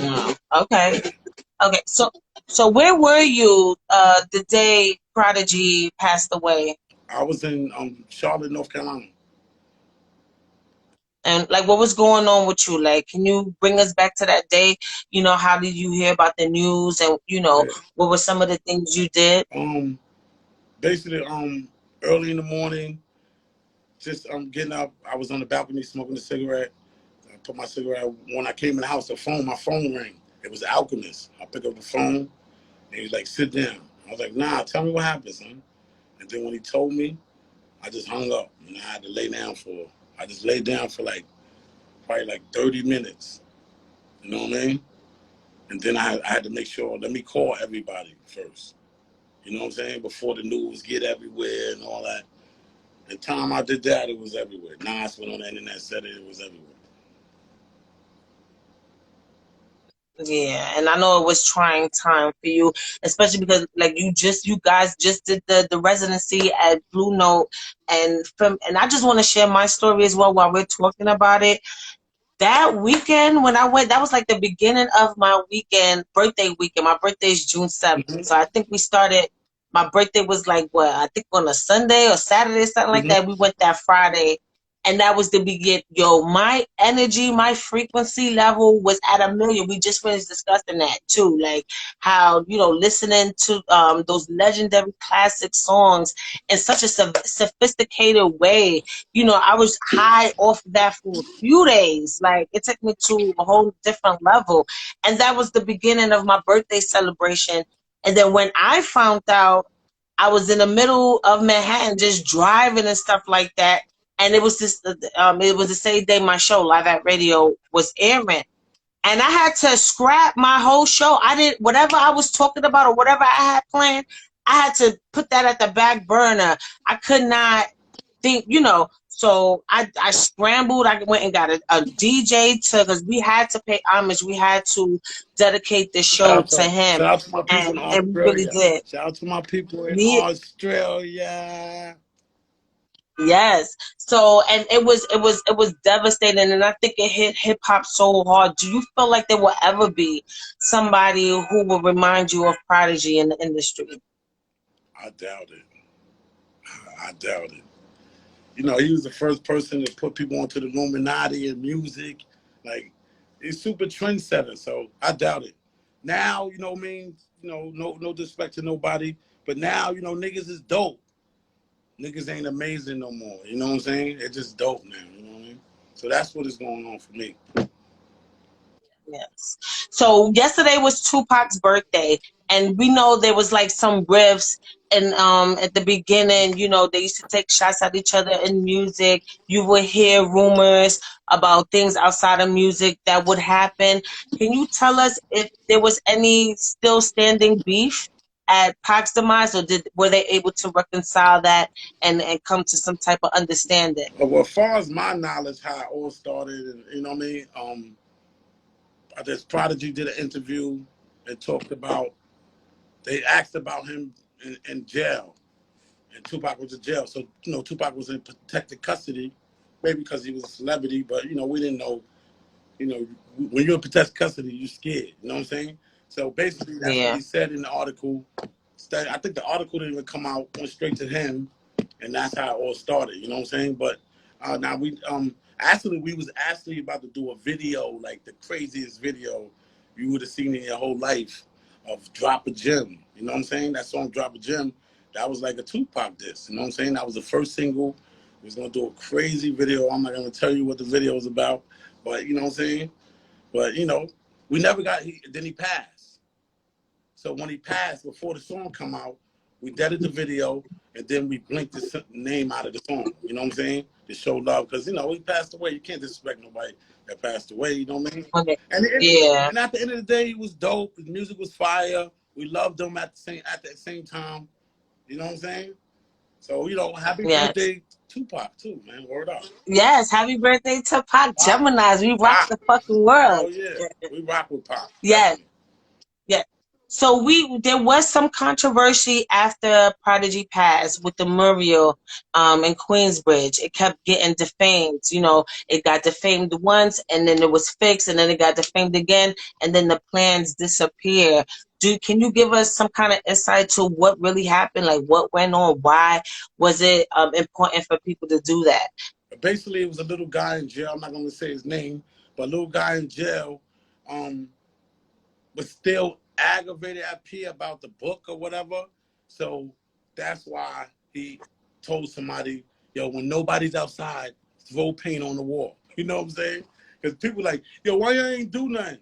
No. Okay. Okay, so where were you the day Prodigy passed away? I was in Charlotte, North Carolina. And like what was going on with you? Like, can you bring us back to that day? You know, how did you hear about the news, and Yeah. what were some of the things you did? Um, basically, early in the morning, just getting up. I was on the balcony smoking a cigarette. I put my cigarette. When I came in the house, my phone rang. It was the Alchemist. I pick up the phone, and he was like, "Sit down." I was like, "Nah, tell me what happened, son." And then when he told me, I just hung up, and I had to lay down for. I just laid down for probably 30 minutes. You know what I mean? And then I had to make sure. Let me call everybody first. You know what I'm saying? Before the news get everywhere and all that. The time I did that, it was everywhere. Nas went on the internet, said it was everywhere. Yeah, and I know it was trying time for you, especially because like you guys just did the residency at Blue Note, and I just want to share my story as well while we're talking about it. That weekend when I went, that was like the beginning of my birthday weekend. My birthday is June 7th. Mm-hmm. So I think we started, my birthday was like what, I think on a Sunday or Saturday, something like Mm-hmm. that. We went that Friday. And that was the begin. Yo, my energy, my frequency level was at 1,000,000. We just finished discussing that too. Like how, listening to those legendary classic songs in such a sophisticated way. I was high off that for a few days. Like it took me to a whole different level. And that was the beginning of my birthday celebration. And then when I found out, I was in the middle of Manhattan just driving and stuff like that. And it was the same day my show, Live at Radio, was airing. and I had to scrap my whole show. I did whatever I was talking about or whatever I had planned. I had to put that at the back burner. I could not think, so I scrambled. I went and got a DJ because we had to pay homage. We had to dedicate the show to him, Shout out to my people in and we really Australia. did. Shout out to my people in Australia. Yes. So, and it was devastating, and I think it hit hip hop so hard. Do you feel like there will ever be somebody who will remind you of Prodigy in the industry? I doubt it. I doubt it. You know, he was the first person to put people onto the Illuminati and music. Like, he's super trendsetter, so I doubt it. Now, you know what I mean? You know, no disrespect to nobody, but now, you know, niggas is dope. Niggas ain't amazing no more. You know what I'm saying? They're just dope now. You know what I mean? So that's what is going on for me. Yes. So yesterday was Tupac's birthday, and we know there was like some riffs, and at the beginning, they used to take shots at each other in music. You would hear rumors about things outside of music that would happen. Can you tell us if there was any still standing beef at Pac's demise, or were they able to reconcile that and come to some type of understanding? Well, as far as my knowledge, how it all started, and you know what I mean? I guess Prodigy did an interview and talked about, they asked about him in jail, and Tupac was in jail. So, you know, Tupac was in protected custody, maybe because he was a celebrity, but, you know, we didn't know, you know, when you're in protected custody, you're scared, you know what I'm saying? So basically, that's what he said in the article. I think the article didn't even come out, went straight to him, and that's how it all started, you know what I'm saying? But now we was actually about to do a video, like the craziest video you would have seen in your whole life of Drop a Gem. You know what I'm saying? That song Drop a Gem, that was like a Tupac diss. You know what I'm saying? That was the first single. We was gonna do a crazy video. I'm not gonna tell you what the video was about, but you know what I'm saying? But you know, we never got. Then he passed. So when he passed, before the song come out, we deaded the video, and then we blinked his name out of the song. You know what I'm saying? To show love, because you know he passed away. You can't disrespect nobody that passed away. You know what I mean? Okay. And at the end of the day, he was dope. His music was fire. We loved him at the same time. You know what I'm saying? So you know, happy birthday, Tupac too, man. Word up. Yes, happy birthday to Pac. Geminis, we rock the fucking world. Hell yeah, we rock with Pac. Yes. Yeah. So there was some controversy after Prodigy passed with the mural in Queensbridge. It kept getting defamed. You know, it got defamed once, and then it was fixed, and then it got defamed again, and then the plans disappear. Can you give us some kind of insight to what really happened? Like what went on? Why was it important for people to do that? Basically, it was a little guy in jail. I'm not going to say his name, but a little guy in jail was still aggravated at P about the book or whatever. So that's why he told somebody, yo, when nobody's outside, throw paint on the wall. You know what I'm saying? Because people like, yo, why you ain't do nothing?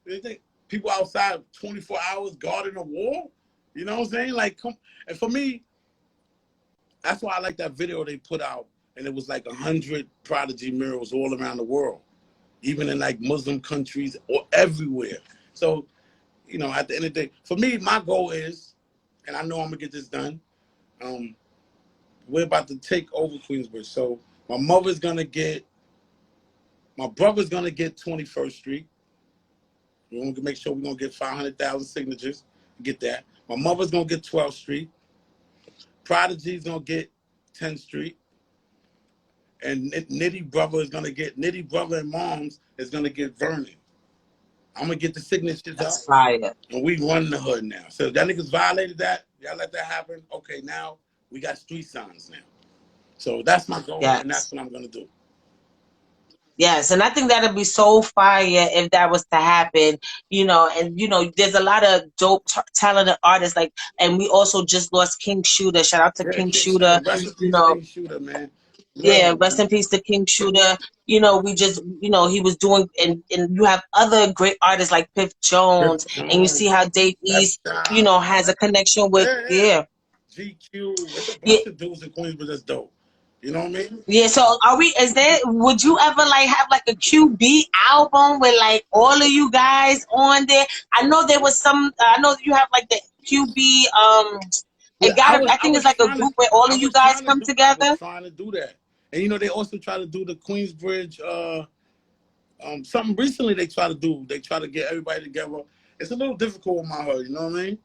They think people outside 24 hours guarding a wall? You know what I'm saying? Like, come. And for me, that's why I like that video they put out. And it was like 100 Prodigy murals all around the world, even in like Muslim countries or everywhere. So, you know, at the end of the day, for me, my goal is, and I know I'm gonna get this done. We're about to take over Queensbridge, so my brother's gonna get 21st Street. We're gonna make sure we're gonna get 500,000 signatures. Get that. My mother's gonna get 12th Street. Prodigy's gonna get 10th Street. And Nitty Brother and Moms is gonna get Vernon. I'm gonna get the signatures up. Fire. And we run the hood now. So if that niggas violated that, y'all let that happen. Okay, now we got street signs now. So that's my goal, and that's what I'm gonna do. Yes, and I think that'd be so fire if that was to happen, you know. And you know, there's a lot of dope, talented artists. Like, and we also just lost King Shooter. Shout out to King Shooter. You know, King Shooter, man. Yeah, rest in peace to King Shooter. You know, he was doing, and you have other great artists like Piff Jones, and you see how Dave East, has a connection with, GQ. There's a bunch of dudes in Queensbridge that's dope. You know what I mean? Yeah, so would you ever like have like a QB album with like all of you guys on there? I know there was I know you have like the QB, Yeah, I think it's like a group where all of you guys come I was together. trying to do that. And you know, they also try to do the Queensbridge something recently they try to do. They try to get everybody together. It's a little difficult with my heart, you know what I mean?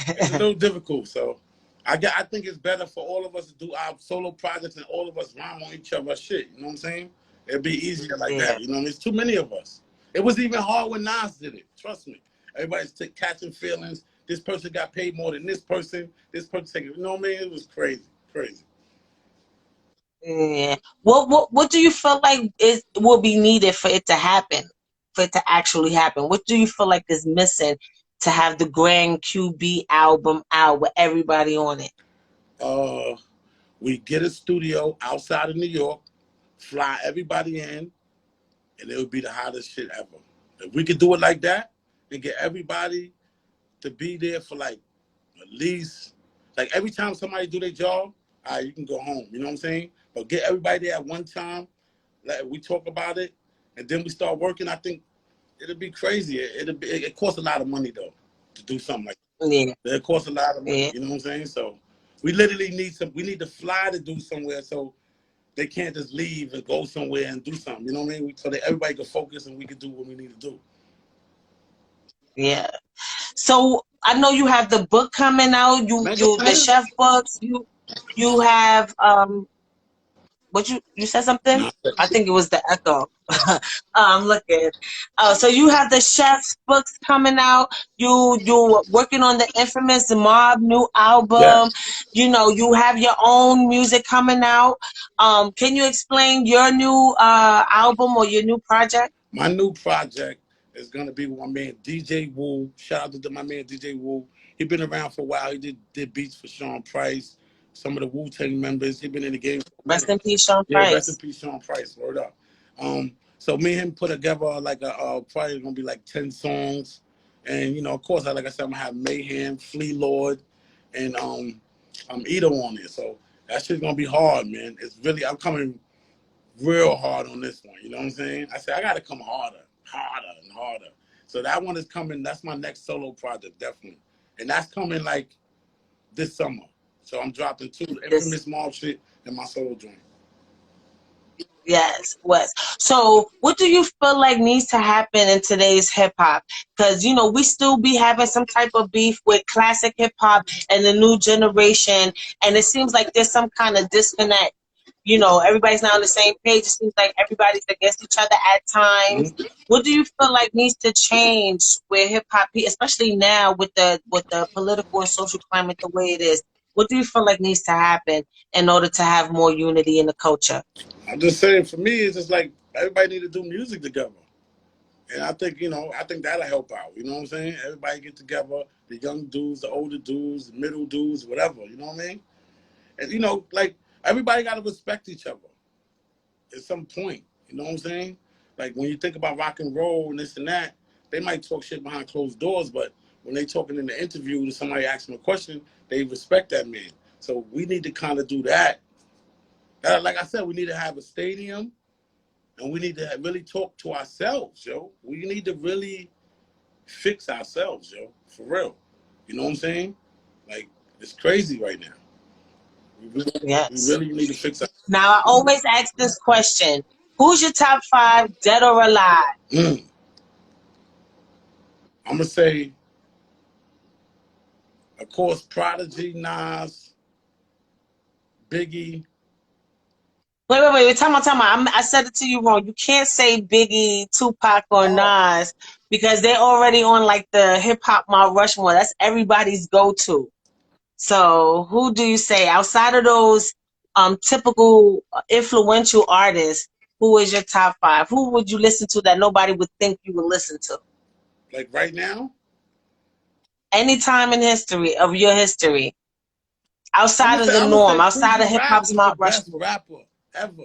It's a little difficult. So I think it's better for all of us to do our solo projects and all of us rhyme on each other's shit. You know what I'm saying? It'd be easier like Yeah. that. You know, there's too many of us. It was even hard when Nas did it. Trust me. Everybody's catching feelings. This person got paid more than this person. This person taking, you know what I mean? It was crazy, crazy. Yeah. What do you feel like will be needed for it to happen? For it to actually happen? What do you feel like is missing to have the Grand QB album out with everybody on it? We get a studio outside of New York, fly everybody in, and it would be the hottest shit ever. If we could do it like that and get everybody to be there for like at least, like every time somebody do their job, all right, you can go home. You know what I'm saying? But get everybody there at one time, like we talk about it, and then we start working. I think it'll be crazy. It costs a lot of money though to do something like that. Yeah. It costs a lot of money. Yeah. You know what I'm saying? So we literally we need to fly to do somewhere so they can't just leave and go somewhere and do something. You know what I mean? So that everybody can focus and we can do what we need to do. Yeah. So I know you have the book coming out. The chef books. You have what you said something? I think it was the echo. Looking. So you have the chef's books coming out. You working on the Infamous Mobb new album. Yes. You know, you have your own music coming out. Can you explain your new album or your new project? My new project is gonna be with my man DJ Wu. Shout out to my man DJ Wu. He been around for a while. He did beats for Sean Price, some of the Wu-Tang members. He been in the game. Rest in peace, Sean Yeah, rest in Price. peace, Sean Price. Word up. So me and him put together like probably gonna be like 10 songs, and you know, of course, like I said, I'm gonna have Mayhem, Flea Lord, and Ito on it. So that shit's gonna be hard, man. I'm coming real hard on this one. You know what I'm saying? I said I gotta come harder and harder. So that one is coming. That's my next solo project, definitely, and that's coming like this summer. So I'm dropping 2 Infamous Mobb shit and my solo joint. Yes, Wes. So, what do you feel like needs to happen in today's hip hop? Because you know we still be having some type of beef with classic hip hop and the new generation, and it seems like there's some kind of disconnect. You know, everybody's not on the same page. It seems like everybody's against each other at times. Mm-hmm. What do you feel like needs to change with hip hop, especially now with the political and social climate the way it is? What do you feel like needs to happen in order to have more unity in the culture? I'm just saying, for me, it's just like everybody need to do music together. And I think, I think that'll help out. You know what I'm saying? Everybody get together, the young dudes, the older dudes, the middle dudes, whatever. You know what I mean? And, like, everybody got to respect each other at some point. You know what I'm saying? Like, when you think about rock and roll and this and that, they might talk shit behind closed doors, but when they talking in the interview and somebody asks them a question, they respect that man. So we need to kind of do that. Like I said, we need to have a stadium, and we need to really talk to ourselves, yo. We need to really fix ourselves, yo, for real. You know what I'm saying? Like, it's crazy right now. We Yes. really need to fix ourselves. Now, I always ask this question. Who's your top 5, dead or alive? I'm going to say, of course, Prodigy, Nas, Biggie. Wait. Time out. I said it to you wrong. You can't say Biggie, Tupac, or Nas because they're already on like the hip hop Mount Rushmore. That's everybody's go-to. So who do you say outside of those typical influential artists? Who is your top 5? Who would you listen to that nobody would think you would listen to? Like right now? Any time in history of your history, outside of the I'm norm, gonna say outside of Coogee hip Rap hop's is the Mount best Rushmore. rapper ever.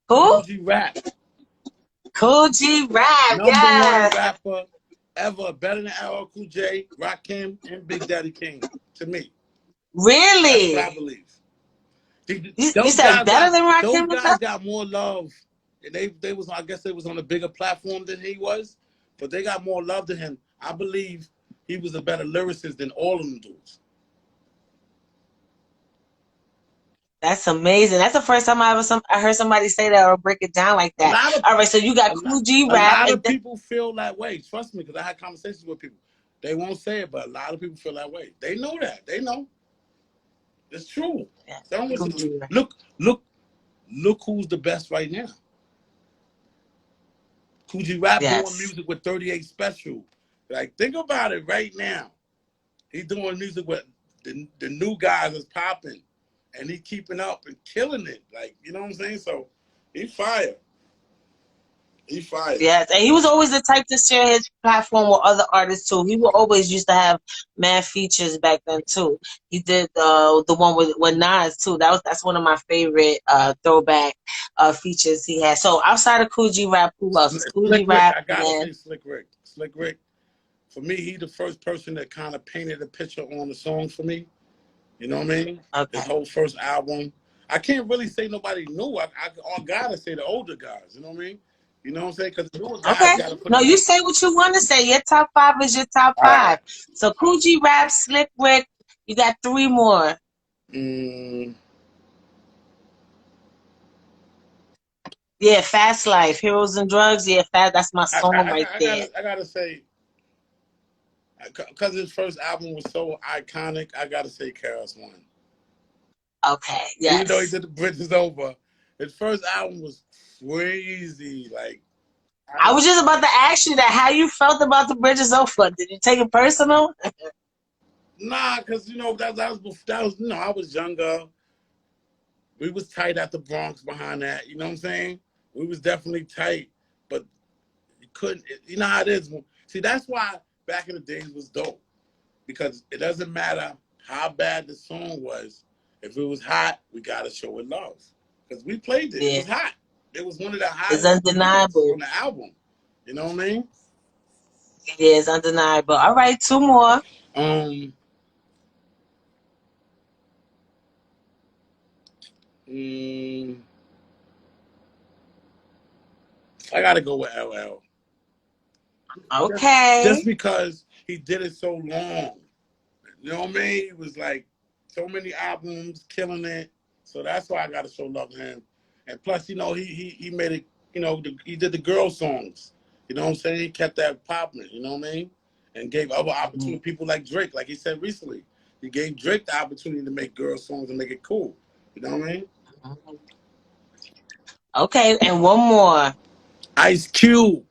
Who? Coogee Rap. Coogee Rap, #1 yes. rapper ever. Better than LL Cool J, Rakim, and Big Daddy Kane, to me. That's what I Really? believe. You said better than those Rakim? guys got more love. And they was, I guess they was on a bigger platform than he was, but they got more love than him. I believe he was a better lyricist than all of them dudes. That's amazing. That's the first time I heard somebody say that or break it down like that. All right, so you got Cool G Rap. A lot of people feel that way. Trust me, because I had conversations with people. They won't say it, but a lot of people feel that way. They know that. They know. It's true. Yeah. Don't listen to me. Look who's the best right now. Cool G Rap doing music with 38 Special. Like, think about it right now. He's doing music with the new guys is popping. And he keeping up and killing it. Like, you know what I'm saying? So, he fired. He fired. Yes, and he was always the type to share his platform with other artists too. He will always used to have mad features back then too. He did the one with Nas too. That's one of my favorite throwback features he had. So outside of Cool G Rap, who else? It's Cool G Rap. I gotta say Slick Rick. Slick Rick. For me, he the first person that kind of painted a picture on the song for me. You know what I mean? Okay. His whole first album. I can't really say nobody new. I gotta say the older guys. You know what I mean? You know what I'm saying? Because the newer guys gotta put. No, you say what you want to say. Your top 5 is your top 5. Right. So Cool G Rap, Slick Rick. You got 3 more. Yeah, Fast Life, Heroes and Drugs. Yeah, that's my song there. I gotta say, because his first album was so iconic, I gotta say KRS-One. Okay, yes. Even though he did The Bridge Is Over, his first album was crazy. Like, I was just about to ask you that, how you felt about The Bridge Is Over. Did you take it personal? Nah, because, you know, that was, you know, I was younger. We was tight at the Bronx behind that. You know what I'm saying? We was definitely tight, but you couldn't, you know how it is. See, that's why back in the days was dope, because it doesn't matter how bad the song was. If it was hot, we got to show it love. Because we played it. Yeah. It was hot. It was one of the hottest songs on the album. You know what I mean? Yeah, it's undeniable. All right, 2 more. I got to go with LL. Okay. Just because he did it so long. You know what I mean? It was like so many albums, killing it. So that's why I got to show love to him. And plus, you know, he made it, you know, he did the girl songs. You know what I'm saying? He kept that popping, you know what I mean? And gave other opportunity people like Drake, like he said recently. He gave Drake the opportunity to make girl songs and make it cool. You know what I mean? Okay, and 1 more. Ice Cube.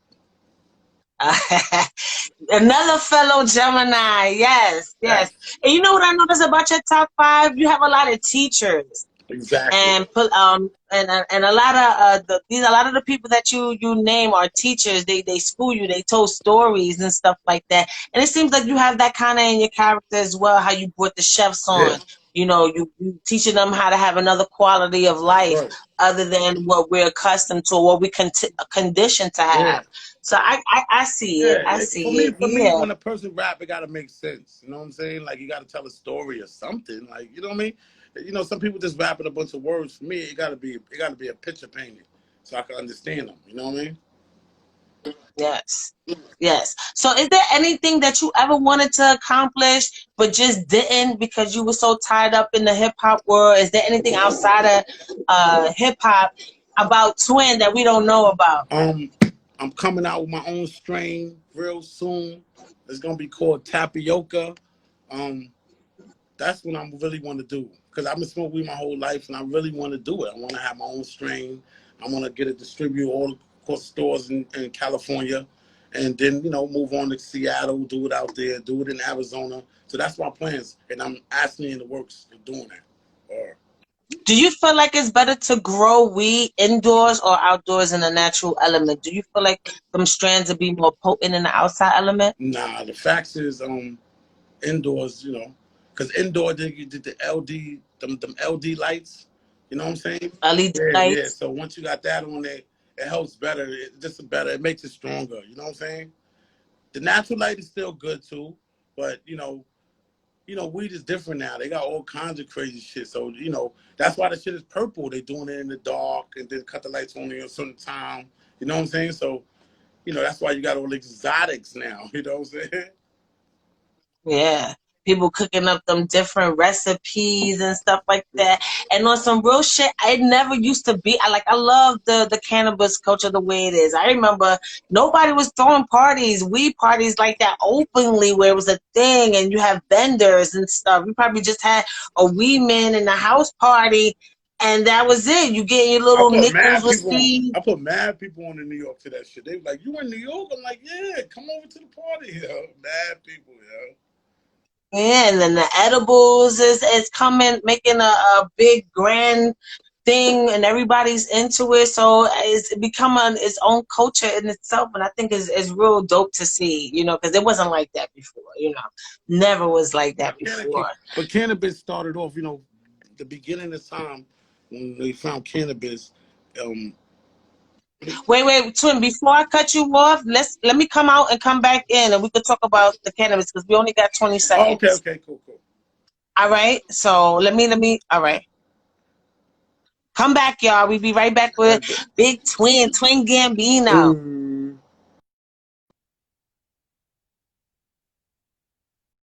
Another fellow Gemini. Yes. And you know what I noticed about your top 5? You have a lot of teachers. Exactly. And a lot of a lot of the people that you name are teachers. They school you. They told stories and stuff like that. And it seems like you have that kind of in your character as well. How you brought the chefs on. Yeah. You know, you teaching them how to have another quality of life other than what we're accustomed to, or what we conditioned to have. Yeah. So I see it. I see it. For me, when a person rap, it gotta make sense. You know what I'm saying? Like, you gotta tell a story or something. Like, you know what I mean? You know, some people just rapping a bunch of words. For me, it gotta be a picture painted so I can understand them. You know what I mean? Yes. So is there anything that you ever wanted to accomplish but just didn't because you were so tied up in the hip hop world? Is there anything outside of hip hop about Twin that we don't know about? I'm coming out with my own strain real soon. It's gonna be called Tapioca. That's what I really want to do, because I've been smoking weed my whole life, and I really want to do it. I want to have my own strain. I want to get it distributed all across stores in California, and then, you know, move on to Seattle, do it out there, do it in Arizona. So that's my plans, and I'm actually in the works of doing that. Do you feel like it's better to grow weed indoors or outdoors in a natural element? Do you feel like them strands would be more potent in the outside element? Nah, the facts is indoors, you know. Because indoor, you did the LD, them LD lights. You know what I'm saying? LED lights. Yeah. So once you got that on there, it helps better. It makes it stronger. You know what I'm saying? The natural light is still good too, but, you know, weed is different now. They got all kinds of crazy shit. So, that's why the shit is purple. They doing it in the dark and then cut the lights on at a certain time. You know what I'm saying? So, that's why you got all exotics now. You know what I'm saying? Yeah. People cooking up them different recipes and stuff like that. And on some real shit, I never used to be. I love the cannabis culture the way it is. I remember nobody was throwing parties, weed parties like that openly where it was a thing and you have vendors and stuff. You probably just had a weed man in the house party and that was it. You get your I little put nickels mad with people on. seeds. I put mad people on in New York to that shit. They was like, "You in New York?" I'm like, "Yeah, come over to the party, yo." Mad people, yo. Yeah, and then the edibles is coming, making a big grand thing, and everybody's into it. So it's become its own culture in itself, and I think it's real dope to see, because it wasn't like that before, never was like that before. But cannabis started off, the beginning of time when they found cannabis. Um, Wait, Twin, before I cut you off, let me come out and come back in, and we could talk about the cannabis because we only got 20 oh, okay, seconds. okay, cool, cool. All right, so all right. Come back, y'all. We be right back with Right, Big Twin but- Gambino.